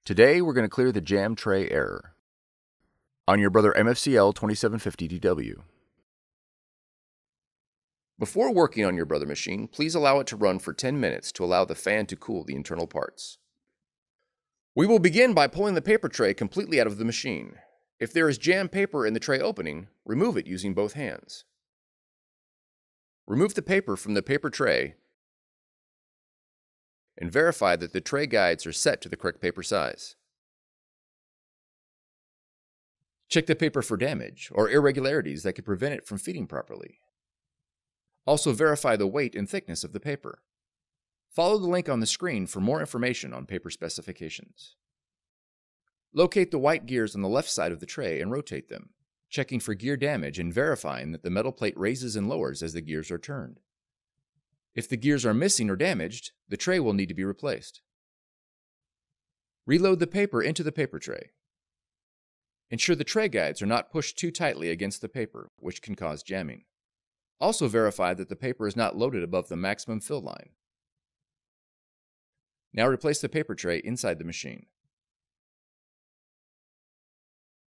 Today we're going to clear the jam tray error on your Brother MFCL2750DW. Before working on your Brother machine, please allow it to run for 10 minutes to allow the fan to cool the internal parts. We will begin by pulling the paper tray completely out of the machine. If there is jam paper in the tray opening, remove it using both hands. Remove the paper from the paper tray and verify that the tray guides are set to the correct paper size. Check the paper for damage or irregularities that could prevent it from feeding properly. Also verify the weight and thickness of the paper. Follow the link on the screen for more information on paper specifications. Locate the white gears on the left side of the tray and rotate them, checking for gear damage and verifying that the metal plate raises and lowers as the gears are turned. If the gears are missing or damaged, the tray will need to be replaced. Reload the paper into the paper tray. Ensure the tray guides are not pushed too tightly against the paper, which can cause jamming. Also verify that the paper is not loaded above the maximum fill line. Now replace the paper tray inside the machine.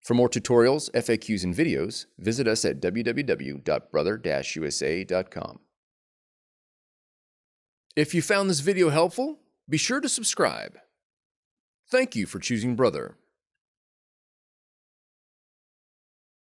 For more tutorials, FAQs, and videos, visit us at www.brother-usa.com. If you found this video helpful, be sure to subscribe. Thank you for choosing Brother.